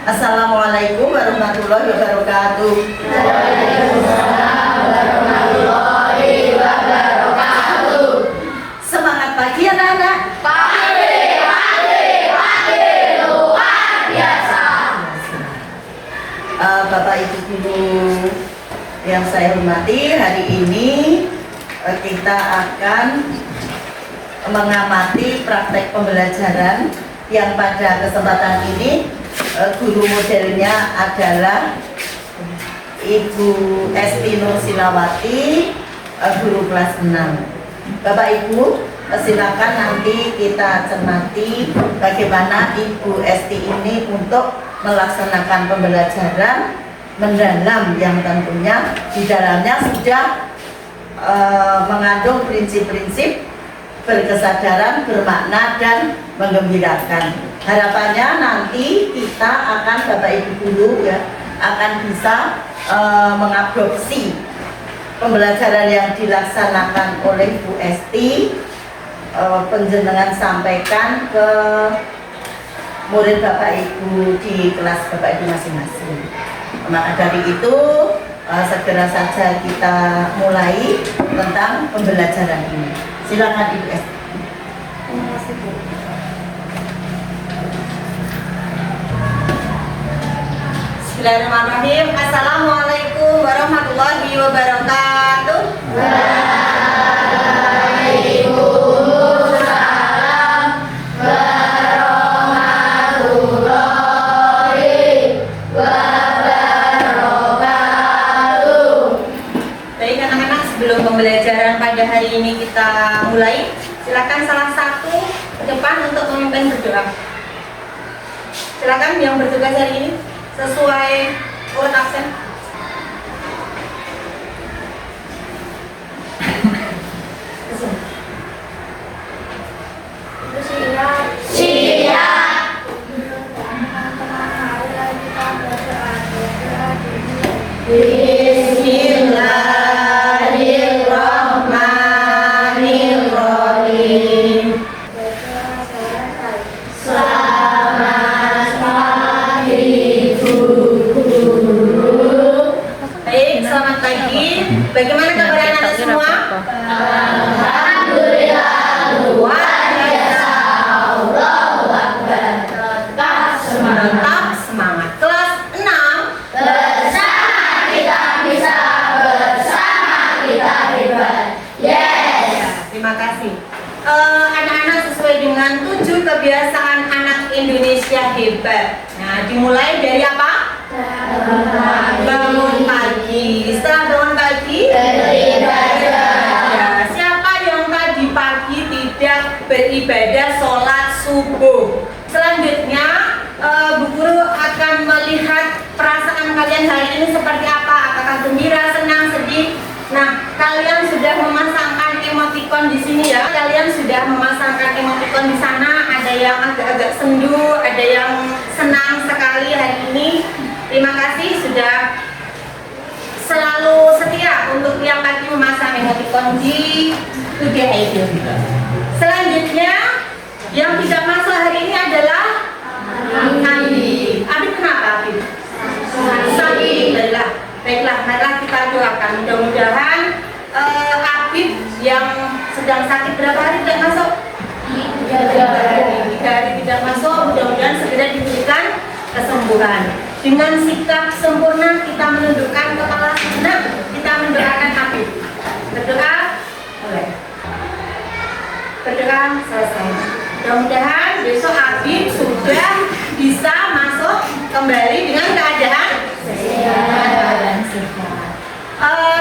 Assalamualaikum warahmatullahi wabarakatuh. Waalaikumsalam warahmatullahi wabarakatuh. Semangat pagi anak-anak. Pagi luar biasa. Bapak Ibu guru yang saya hormati, hari ini kita akan mengamati praktek pembelajaran yang pada kesempatan ini guru modelnya adalah Ibu Esti Nur Silawati, guru kelas 6. Bapak Ibu, silakan nanti kita cermati bagaimana Ibu Esti ini untuk melaksanakan pembelajaran mendalam yang tentunya di dalamnya sudah mengandung prinsip-prinsip berkesadaran, bermakna, dan menggembirakan. Harapannya nanti kita akan, Bapak Ibu guru ya, akan bisa mengadopsi pembelajaran yang dilaksanakan oleh Bu Esti, penjenengan sampaikan ke murid Bapak Ibu di kelas Bapak Ibu masing-masing. Maka dari itu segera saja kita mulai tentang pembelajaran ini. Silakan Ibu Esti. Terima kasih Bu. Bismillahirrahmanirrahim. Assalamualaikum warahmatullahi wabarakatuh. Waalaikumsalam warahmatullahi wabarakatuh. Baik anak-anak, sebelum pembelajaran pada hari ini kita mulai, silakan salah satu ke depan untuk memimpin berdoa. Silakan yang bertugas hari ini sesuai urut absen. Siap. Bismillahirrahmanirrahim. Selamat pagi guru. Baik, selamat pagi. Bagaimana kabar anak-anak semua? Alhamdulillah luar biasa. Allahu Akbar. Tetap semangat. Tetap semangat. Kelas 6. Bersama kita bisa, bersama kita hebat. Yes. Terima kasih. Anak-anak sesuai dengan 7 kebiasaan anak Indonesia hebat. Nah, dimulai dari apa? Bangun pagi. Setelah bangun pagi, beribadah. Siapa yang tadi pagi tidak beribadah sholat subuh? Selanjutnya, Bu Guru akan melihat perasaan kalian hari ini seperti apa. Apakah gembira, senang, sedih? Nah, kalian sudah memasangkan emoticon di sini ya. Kalian sudah memasangkan emoticon di sana. Ada yang agak-agak sendu, ada yang senang sekali hari ini. Terima kasih sudah selalu setia untuk yang tadi memasang emoticon di Today Idol. Selanjutnya, yang tidak masuk hari ini adalah Abi. Abi kenapa Abi? Sakit. Baiklah, marilah kita doakan. Mudah-mudahan Abi yang sedang sakit berapa hari tidak masuk? 3 hari tidak masuk. Mudah-mudahan segera diberikan kesembuhan. Dengan sikap sempurna kita menundukkan kepala sejenak, kita mendoakan Abi. Berdoa, boleh. Berdoa selesai. Mudah-mudahan besok Abi sudah bisa masuk kembali dengan keadaan sehat.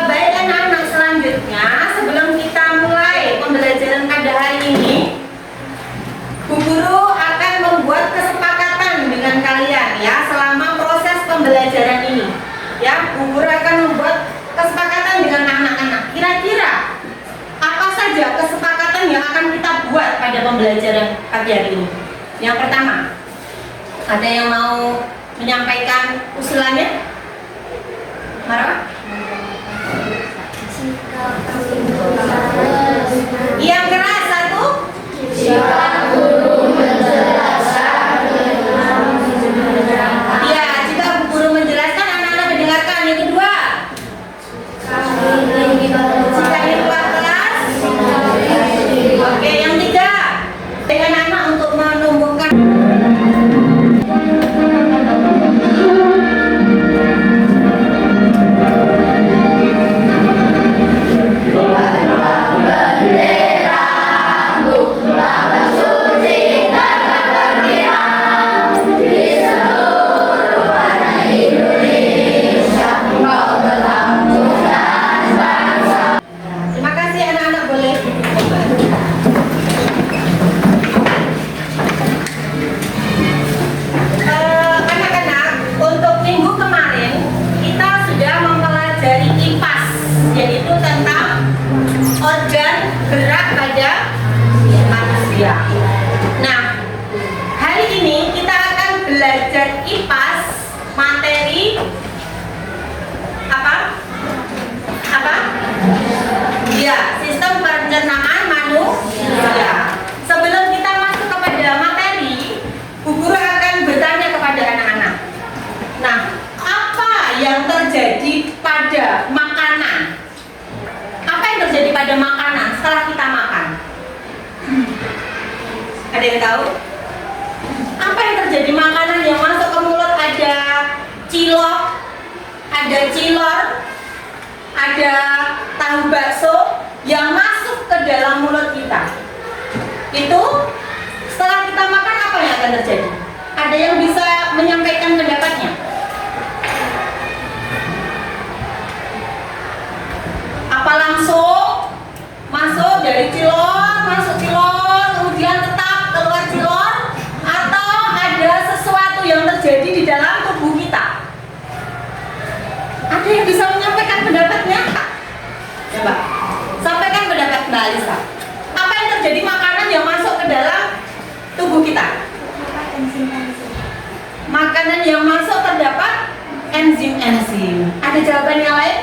Baik anak-anak, selanjutnya sebelum kita mulai pembelajaran pada hari ini, Bu Guru akan membuat kesepakatan dengan kalian ya selama proses pembelajaran ini. Ya, Bu Guru akan membuat kesepakatan dengan anak-anak. Kira-kira apa saja kesepakatan yang akan kita buat pada pembelajaran pagi hari ini? Yang pertama, ada yang mau menyampaikan usulannya? Marwa? Yang keras satu. Jika guru menjelaskan Ya, IPAS materi apa? Ya, sistem pencernaan manusia. Sebelum kita masuk kepada materi, Bu Guru akan bertanya kepada anak-anak. Nah, apa yang terjadi pada makanan? Apa yang terjadi pada makanan setelah kita makan? Ada yang tahu? Apa yang terjadi makanan yang masuk ke mulut? Ada cilok, ada cilor, ada tahu bakso yang masuk ke dalam mulut kita. Itu setelah kita makan apa yang akan terjadi? Ada yang bisa menyampaikan pendapatnya? Apa langsung masuk dari cilor, masuk cilor, kemudian tetap keluar cilor, atau ada sesuatu yang terjadi di dalam tubuh kita? Ada yang bisa menyampaikan pendapatnya? Coba, sampaikan pendapat Mbak Alisa. Apa yang terjadi makanan yang masuk ke dalam tubuh kita? Makanan yang masuk terdapat enzim-enzim. Ada jawaban yang lain?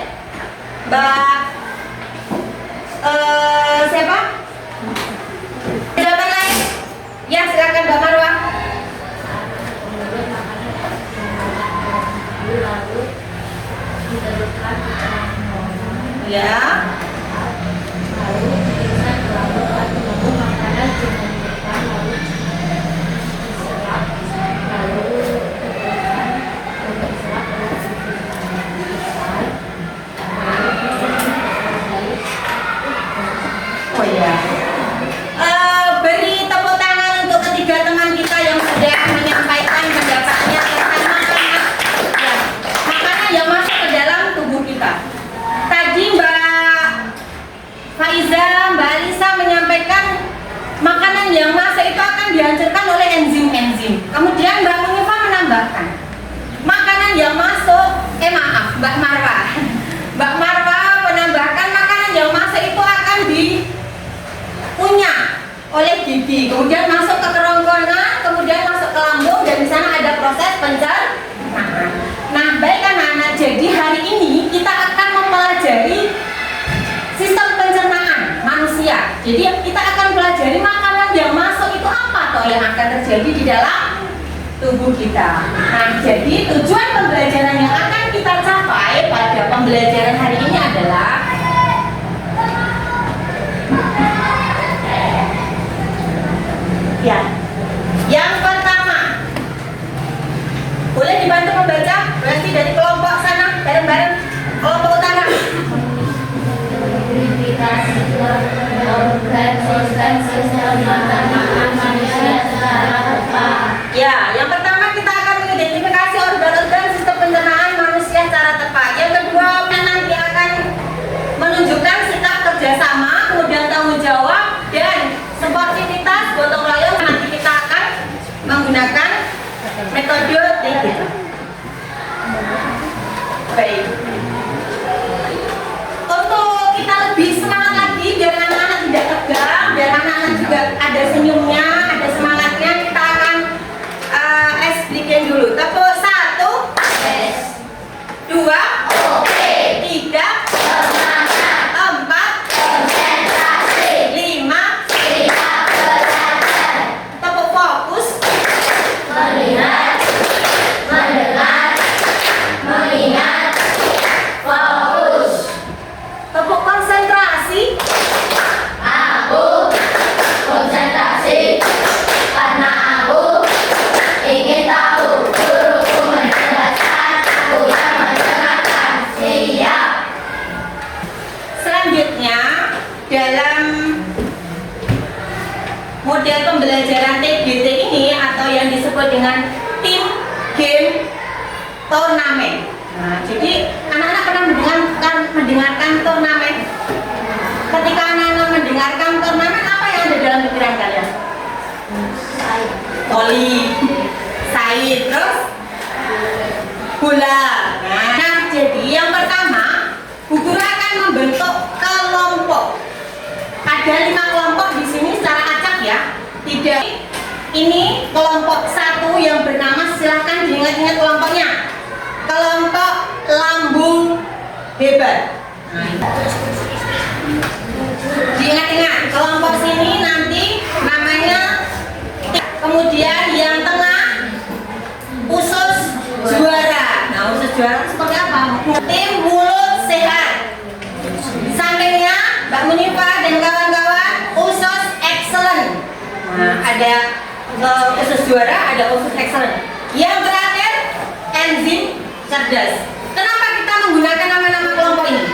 Mbak siapa? Jawaban lain? Ya, silakan Mbak Marwah. Ya. Oh ya. Beri tepuk tangan untuk ketiga teman kita yang sudah menyampaikan pendapatnya tentang makanan. Ya, makanan yang masuk ke dalam tubuh kita. Tadi Mbak Faiza, Mbak Alisa menyampaikan makanan yang masuk itu akan dihancurkan oleh enzim-enzim. Kemudian Mbak Munifa menambahkan makanan yang masuk, Mbak Marwah. Mbak Marwah menambahkan makanan yang masuk itu akan dikunyah oleh gigi, kemudian masuk ke kerongkongan, kemudian masuk ke lambung, dan di sana ada proses pencernaan. Nah, baik anak-anak, jadi hari ini kita akan mempelajari sistem pencernaan manusia. Jadi kita akan pelajari makanan yang masuk itu apa toh yang akan terjadi di dalam tubuh kita. Nah, jadi tujuan pembelajaran yang akan kita capai pada pembelajaran hari ini adalah ya, yang pertama, boleh dibantu membaca? Berarti dari kelompok sana, bareng-bareng, kelompok utara. Ya, yang pertama kita akan mengidentifikasi organ-organ sistem pencernaan manusia secara tepat. Yang kedua, nanti akan menunjukkan sikap kerjasama, kemudian tanggung jawab, dan sportivitas, gotong royong. Nanti kita akan menggunakan metode TGT. Baik. Untuk kita lebih semangat lagi, biar anak-anak tidak tegang, biar anak-anak juga ada senyumnya, ada semangatnya, kita akan explain dulu. Tepuk 1, 2, 3, 4, 5, tepuk fokus, Melihat, mendengar, mengingat, fokus. tepuk konsentrasi, Aku konsentrasi karena aku ingin tahu. Guruku menjelaskan, aku yang mendengarkan. Siap. Selanjutnya, dalam model pembelajaran TGT ini atau yang disebut dengan tim game turnamen. Nah, jadi anak-anak pernah mendengarkan turnamen. Ketika anak-anak mendengarkan turnamen, apa yang ada dalam pikiran kalian? Voli, sair, terus bola. Nah, jadi yang pertama, Bu Guru akan membentuk kelompok. Ada 5 kelompok di sini secara acak ya. Tidak. Ini kelompok 1 yang bernama, silahkan diingat hebat. Nah, diingat-ingat, kelompok sini nanti namanya. Kemudian yang tengah usus juara. Nah, usus juara seperti apa? Tim mulut sehat. Sampingnya Mbak Munifah dan kawan-kawan usus excellent. Nah, ada usus juara, ada usus excellent. Yang terakhir enzim cerdas. Kenapa kita menggunakan nama-nama kelompok ini?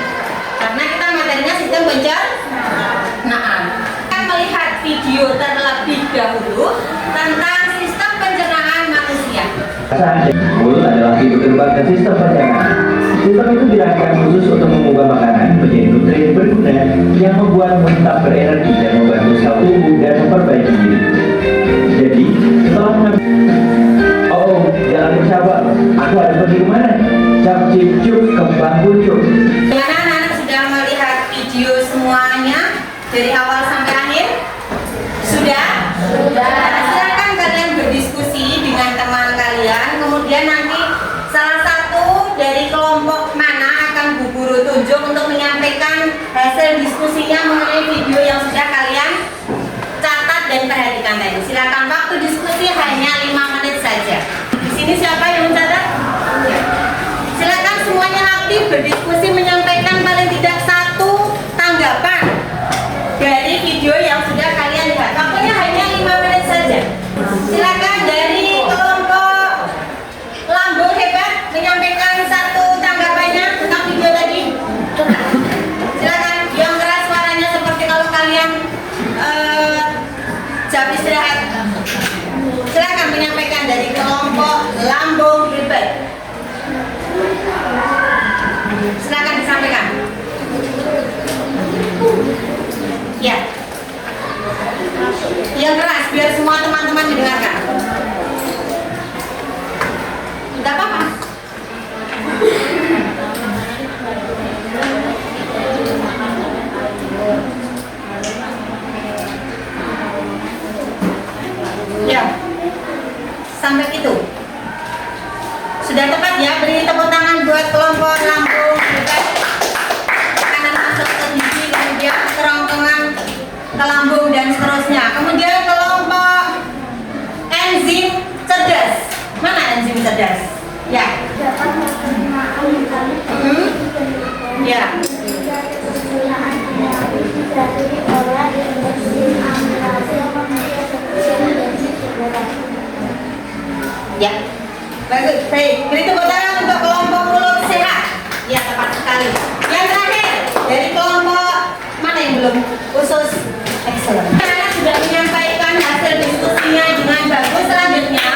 Karena kita materinya sistem pencernaan. Kita melihat video terlebih dahulu tentang sistem pencernaan manusia. Mulut adalah pintu gerbang ke sistem pencernaan. Sistem itu dirancang khusus untuk mengubah makanan menjadi nutrien berguna yang membuat mulut tetap berenergi dan membantu sel tubuh dan memperbaiki diri. Jadi, setelah jangan bersabar. Aku harus pergi kemana? Cap cip cup kembang kucuk. Bagaimana anak-anak sudah melihat video semuanya dari awal sampai akhir? Sudah? Sudah. Silakan kalian berdiskusi dengan teman kalian. Kemudian nanti salah satu dari kelompok mana akan Bu Guru tunjuk untuk menyampaikan hasil diskusinya mengenai video yang sudah kalian catat dan perhatikan tadi. Silakan, waktu diskusi hanya 5 menit saja. Di sini siapa yang mencatat? Ya. Silakan semuanya aktif berdiskusi, menyampaikan paling tidak satu tanggapan dari video yang sudah kalian lihat. Waktunya hanya 5 menit saja. Silakan dari kelompok lambung hebat menyampaikan satu tanggapannya tentang video tadi. Silakan yang keras suaranya seperti kalau kalian jam istirahat. Silakan menyampaikan dari kelompok lambung hebat. Silakan disampaikan. Ya. Yang keras biar semua teman-teman mendengarkan. Tidak apa-apa. Ya. Sampai itu. Sudah tepat ya, beri tepuk tangan buat kelompok lambung hebat. Kanan masuk ke gigi, kemudian kerongkongan ke lambung dan seterusnya. Kemudian kelompok enzim cerdas. Mana enzim cerdas? Ya. Ya. Ya. Bagus. Baik. Beri tepuk tangan untuk kelompok mulut sehat. Ya, tepat sekali. Yang terakhir dari kelompok mana yang belum? Usus excellent. Anak sudah menyampaikan hasil diskusinya dengan bagus. Selanjutnya,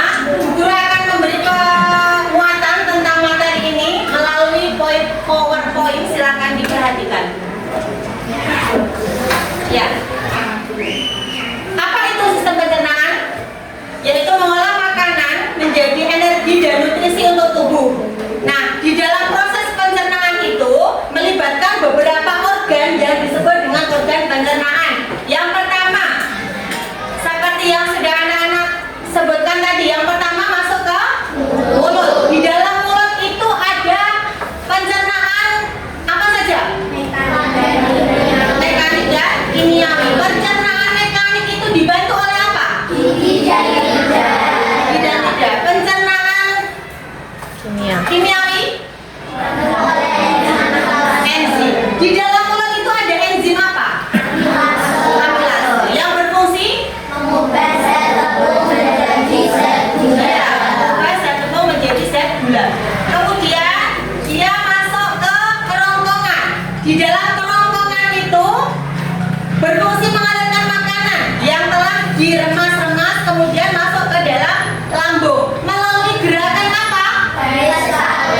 guru akan memberi penguatan tentang materi ini melalui PowerPoint. Silakan diperhatikan. Ya. Apa itu sistem pencernaan? Yaitu mengolah makanan menjadi energi dan nutrisi untuk tubuh. Nah, di dalam proses pencernaan itu melibatkan beberapa organ yang disebut dengan organ pencernaan. Yang pertama, seperti yang sudah anak-anak sebutkan tadi, yang pertama masuk ke mulut. Di dalam mulut itu ada pencernaan apa saja? Mekanik dan kimiawi. Pencernaan mekanik itu dibantu oleh apa? Tidak. Pencernaan kimiawi enzim. Di dalam mulut itu ada enzim apa? Amilase yang berfungsi Mengubah sel tepung menjadi sel gula. mengubah sel tepung menjadi sel gula. Kemudian dia masuk ke kerongkongan. Di dalam kerongkongan itu berfungsi mengalirkan makanan yang telah diremas-remas kemudian masuk ke dalam lambung melalui gerakan apa? Peristaltik.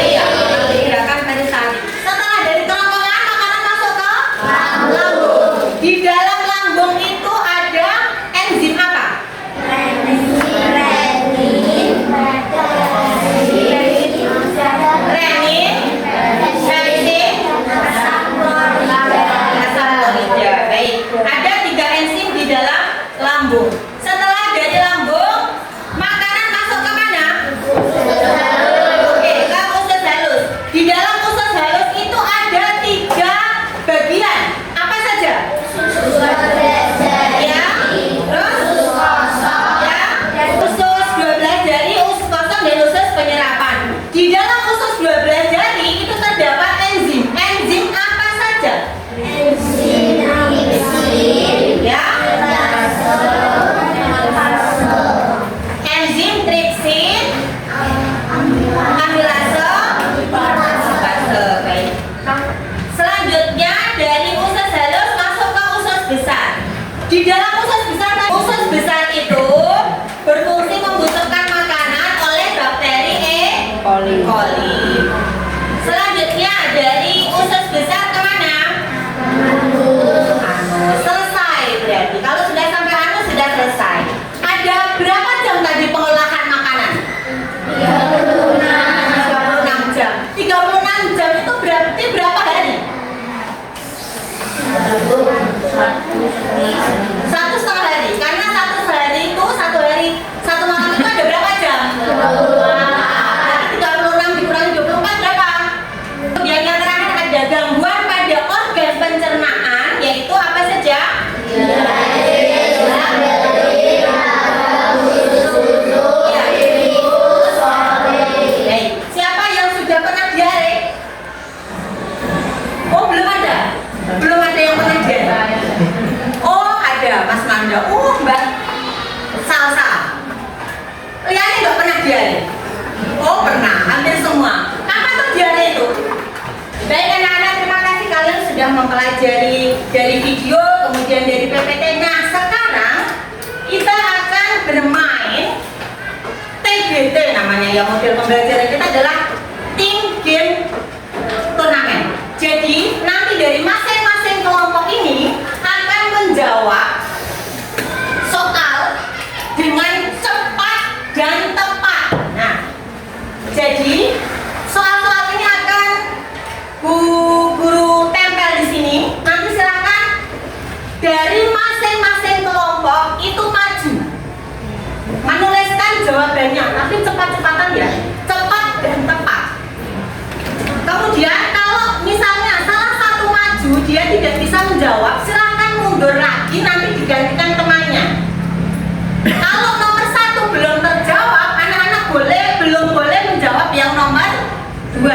Koli. Selanjutnya dari usus besar kemana? Anus. Selesai berarti. Kalau sudah sampai anus sudah selesai. Ada berapa jam tadi pengolahan makanan? 36 jam. 36 jam itu berarti berapa hari? 1,5 hari. Karena satu malam itu ada berapa jam? 36 dikurangi 24 berapa? Kemudian yang terakhir ada gangguan pada organ pencernaan, yaitu apa saja? Siapa yang sudah pernah diare? Oh, belum ada? Belum ada yang pernah diare? Oh, ada Mas Manda. Mbak Salsa. Liane nggak pernah diare? Oh, pernah. Hampir semua. Kapan tuh diare itu? Baik anak-anak, terima kasih kalian sudah mempelajari dari video, kemudian dari PPT-nya. Sekarang kita akan bermain TGT namanya ya, model pembelajaran kita adalah Team Game Turnamen. Jadi nanti dari masing-masing kelompok ini akan menjawab soal dengan cepat dan tepat. Nah, jadi soal-soal ini akan Bu Guru tempel di sini. Nanti silakan dari masing-masing kelompok itu maju menuliskan jawabannya, tapi cepat-cepatan ya, cepat dan tepat. Kemudian kalau misalnya salah satu maju dia tidak bisa menjawab, silakan mundur lagi, nanti digantikan temannya. Kalau nomor 1 belum terjawab, anak-anak belum boleh menjawab yang nomor 2.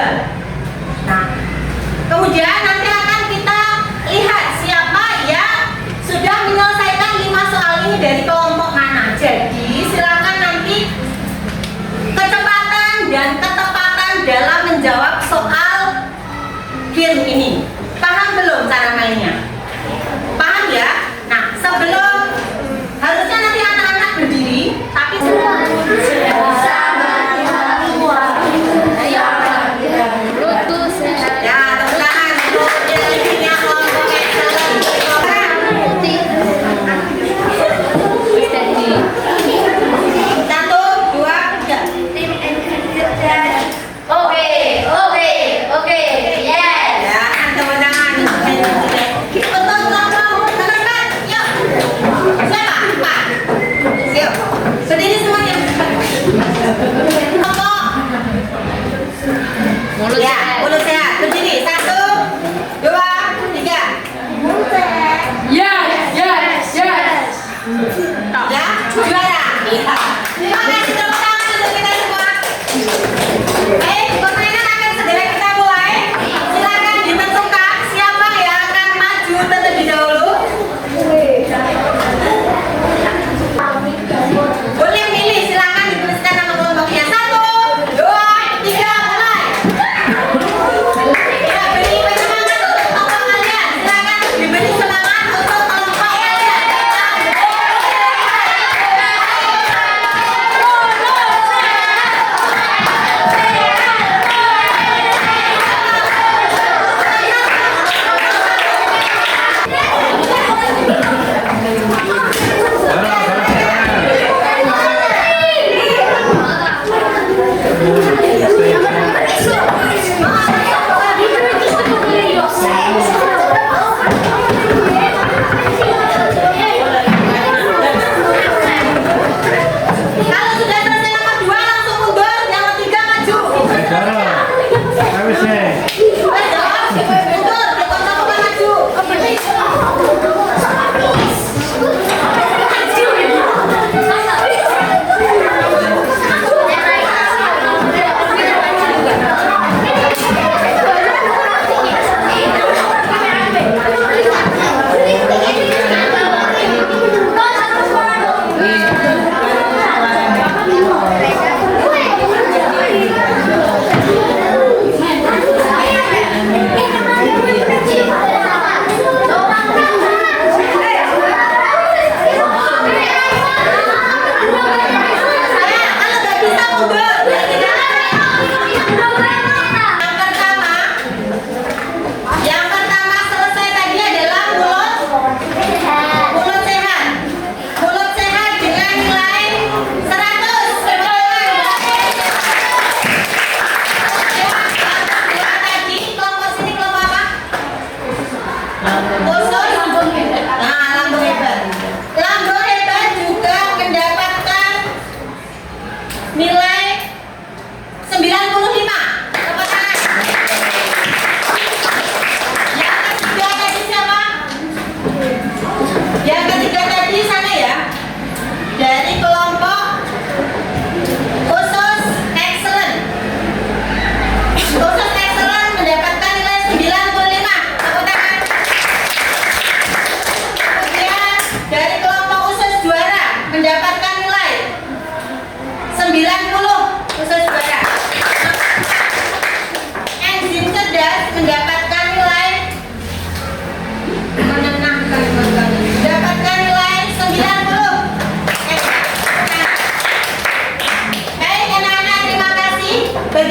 Nah, kemudian nanti akan kita lihat siapa yang sudah menyelesaikan 5 soal ini dari kelompok mana. Jadi silakan nanti kecepatan dan ketepatan dalam menjawab soal game ini. Paham belum cara mainnya? Paham ya? Nah, sebelum harusnya nanti anak-anak berdiri, tapi ya, tepuk tangan untuk dirinya kelompok excellent. Satu, dua, tiga. Yes. Ya, tepuk tangan. Betul, kelompok terdekat. Yuk. Siapa? Pak. Yuk. Berdiri semuanya. Kelompok. Ya, mulut sehat. Berdiri. 1, 2, 3. Ya, juara. Iya. Terima kasih, tepuk tangan untuk kita semua. Baik, permainan akan segera kita mulai. Silakan ditentukan siapa yang akan maju terlebih dahulu. Boleh milih, silakan dituliskan nama kelompoknya. 1, 2, 3, mulai.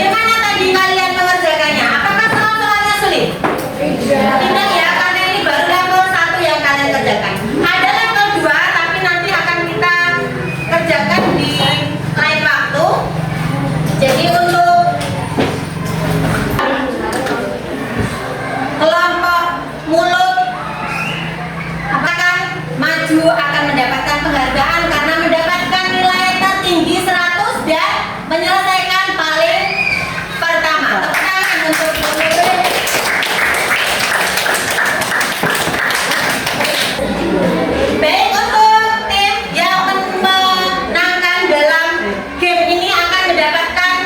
Bagaimana tadi kalian mengerjakannya? Apakah soal-soalnya sulit? Tidak ya, karena ini baru level 1 yang kalian kerjakan. Ada level 2, tapi nanti akan kita kerjakan di lain waktu. Jadi untuk kelompok mulut akan maju, akan mendapatkan penghargaan karena mendapatkan nilai tertinggi 100 dan menyelesaikan paling pertama. Tepuk tangan untuk mulut. Baik, untuk tim yang menangkan dalam game ini akan mendapatkan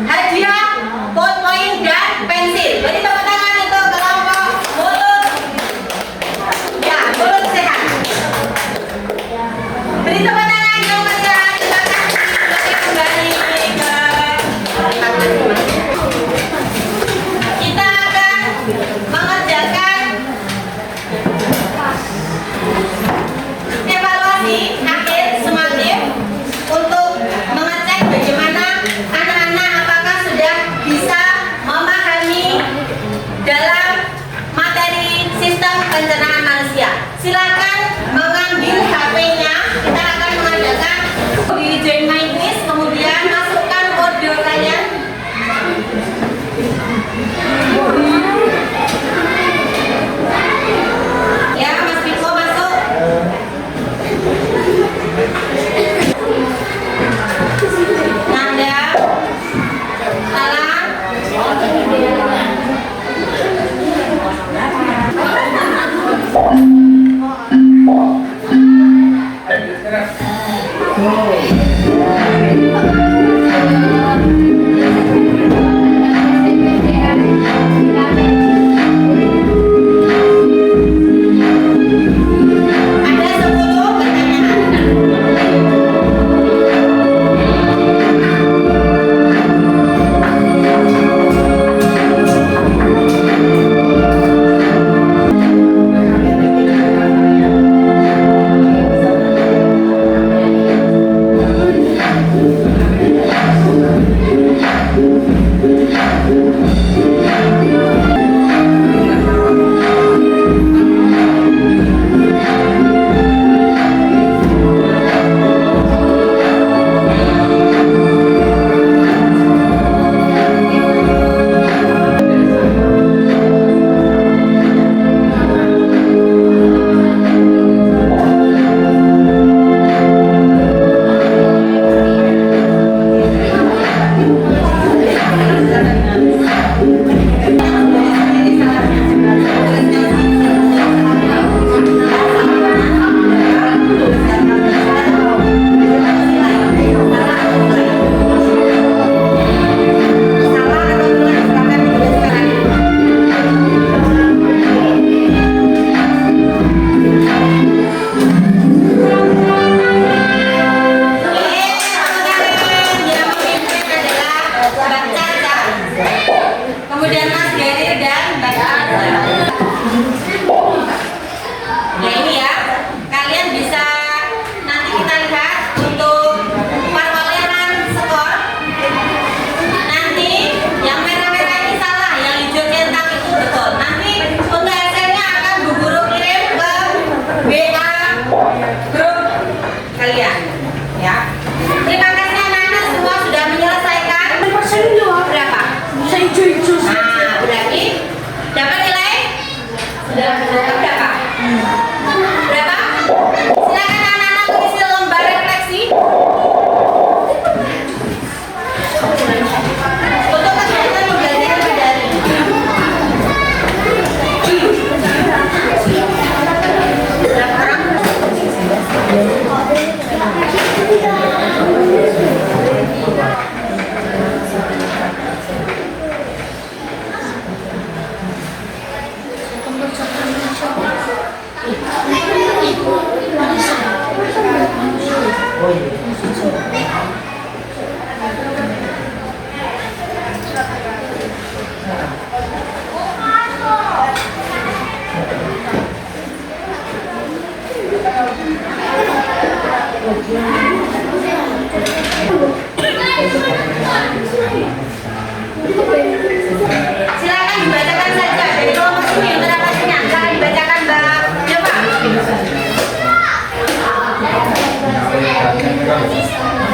hadiah poin dan pensil. Beri tepuk tangan untuk kelompok mulut. Ya, mulut sehat. Beri tepuk tangan yang meriah. Terima kasih. Oke, kembali ke kita akan mengerjakan evaluasi akhir sumatif untuk mengecek bagaimana anak-anak apakah sudah bisa memahami dalam materi sistem pencernaan manusia. Silakan mengambil HP-nya. Kita akan mengadakan di Join My Quiz, kemudian masukkan kode kalian. Ya, Mas Piko masuk. Nanda, Salam. Ada 10 pertanyaan.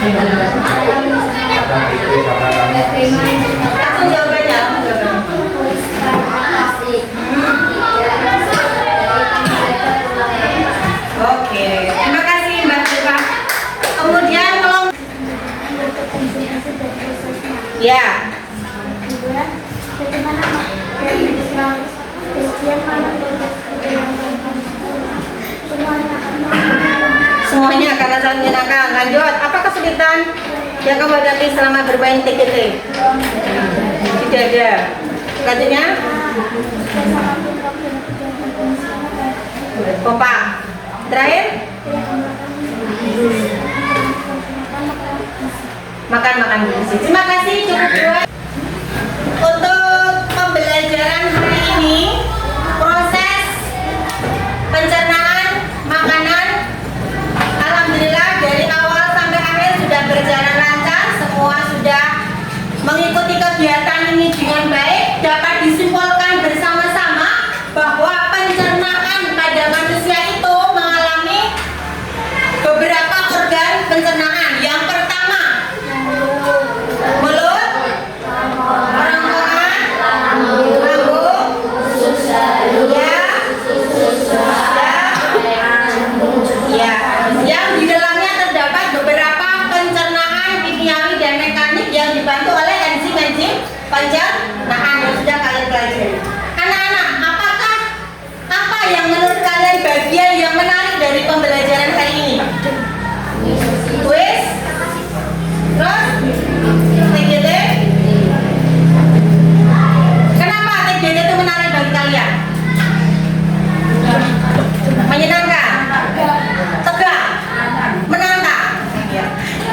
Langsung jawabannya, langsung jawabannya. Oke, terima kasih Mbak Syifa. Kemudian kalau ya, semuanya karena saling menyenangkan. Lanjut, apa kesulitan yang kamu hadapi selama bermain TKT? Tidak ada. Lanjutnya, Bapak. Terakhir, makan gizi. Terima kasih, cukup dua. Untuk pembelajaran hari ini, proses pencernaan makanan, alhamdulillah dari awal sampai akhir sudah berjalan lancar. Semua sudah mengikuti kegiatan ini dengan baik. Dapat disimpulkan bersama-sama bahwa pencernaan pada manusia itu mengalami beberapa organ pencernaan. Yang pertama, mulut, kerongkongan, lambung, ya, yang di dalamnya terdapat beberapa pencernaan kimiawi dan mekanik yang dibantu oleh enzim-enzim pencernaan yang sudah kalian pelajari. Anak-anak, apakah apa yang menurut kalian bagian yang menarik dari pembelajaran kali ini? Kuis? Terus? TGT? Kenapa TGT itu menarik bagi kalian? Menyenangkan? Tegang? Menantang?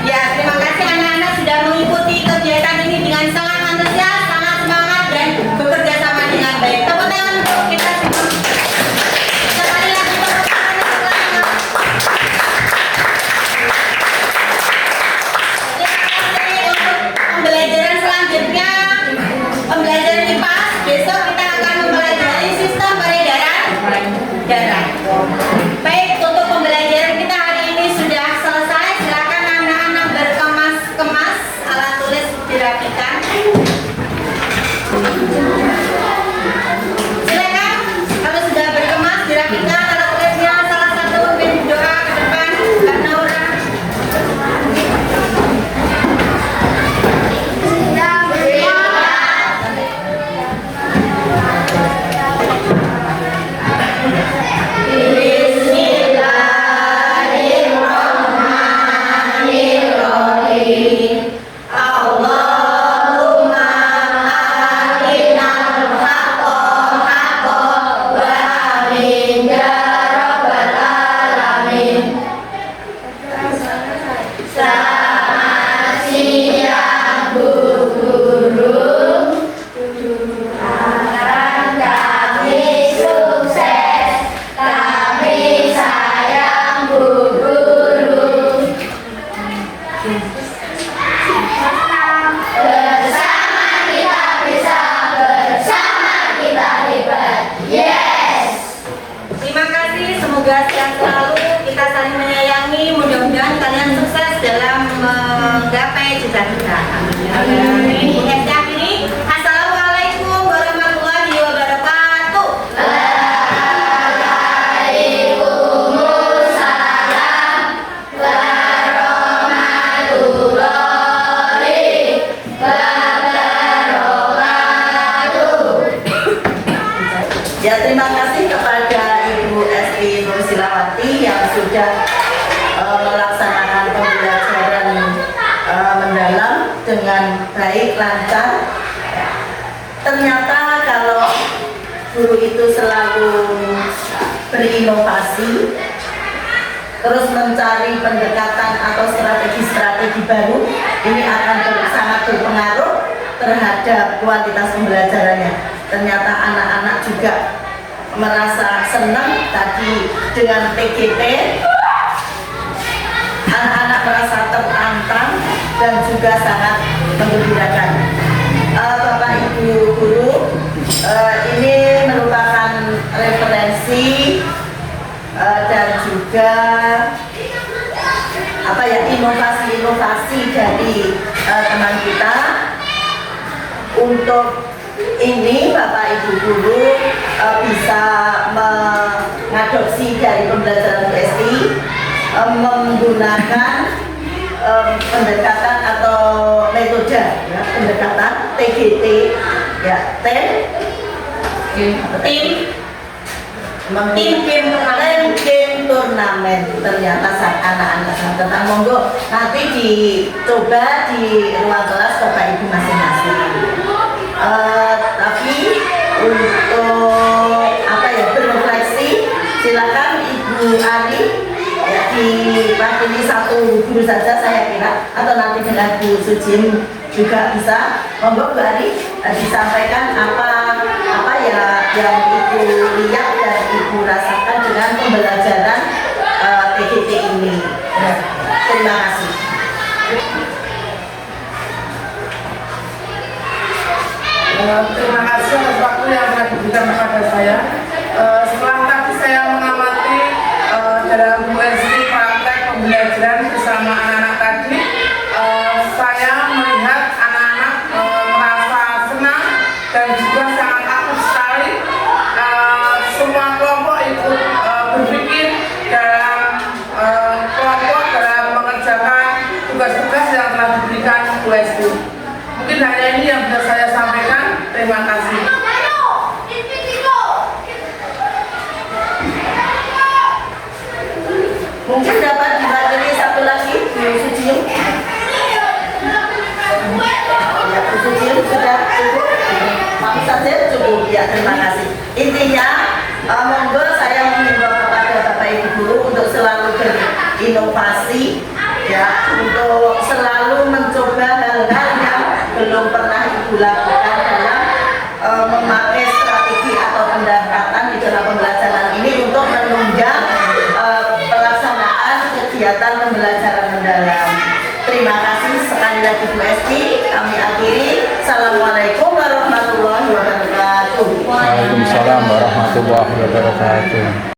Ya, terima kasih anak-anak sudah mengikuti kegiatan ini dengan sangat antusias, sangat semangat dan bekerja sama dengan baik. Tepuk tangan untuk kita semua. Sekali lagi tepuk tangan untuk kalian. Terima kasih untuk pembelajaran selanjutnya. Pembelajaran IPA, besok kita akan mempelajari sistem peredaran darah. Baik, untuk pembelajaran kita hari ini sudah selesai. Silakan anak-anak berkemas-kemas, alat tulis dirapikan. Silakan, kalau sudah berkemas dirapikan alat tulisnya. Salah satu memimpin doa ke depan, Mbak Naura. Terima kasih, semoga sehat selalu, kita saling menyayangi, mudah-mudahan kalian sukses dalam menggapai cita-cita. Amin. Kita akhiri. Assalamualaikum warahmatullahi wabarakatuh. Ya, terima kasih kepada Ibu Esti Nursilawati yang sudah melaksanakan pembelajaran mendalam dengan baik, lancar. Ternyata kalau guru itu selalu berinovasi, terus mencari pendekatan atau strategi-strategi baru, ini akan sangat berpengaruh terhadap kualitas pembelajarannya. Ternyata anak-anak juga merasa senang tadi dengan TGT. Anak-anak merasa tertantang dan juga sangat menggembirakan. Bapak Ibu guru, ini merupakan referensi dan juga inovasi-inovasi untuk ini Bapak Ibu guru bisa mengadopsi dari pembelajaran UST menggunakan pendekatan atau metode ya, pendekatan TGT ya tim turnamen ternyata saat anak-anak sangat tentang monggo nanti dicoba di ruang kelas Bapak Ibu masing-masing. Tapi untuk apa ya berrefleksi silakan Ibu Ari ya diwakili satu guru saja saya kira atau nanti dengan Bu Sujin juga bisa monggo Bu Ari disampaikan apa ya yang Ibu lihat dan Ibu rasakan dengan pembelajaran TGT ini. Ya, terima kasih. Terima kasih atas waktu yang telah diberikan kepada saya. Setelah tadi saya mengamati dalam UST praktek pembelajaran bersama anak-anak tadi, saya melihat anak-anak merasa senang dan juga sangat aktif sekali. Semua kelompok ikut berpikir dalam kelompok dalam mengerjakan tugas-tugas yang telah diberikan UST. Mungkin hanya ini yang bisa saya sampaikan. Terima kasih. Mungkin dapat diwakili satu lagi Bu Sujin. Ya Bu Sujin sudah cukup. Maaf saja cukup ya terima kasih. Intinya monggo saya mengimbau kepada Bapak Ibu guru untuk selalu berinovasi ya untuk selalu mencoba hal-hal yang belum pernah Ibu lakukan dalam memakai strategi atau pendekatan di dalam pembelajaran ini untuk menunjang pelaksanaan kegiatan pembelajaran mendalam. Terima kasih sekali lagi Bu Esti. Kami akhiri. Assalamualaikum warahmatullahi wabarakatuh. Waalaikumsalam warahmatullahi wabarakatuh.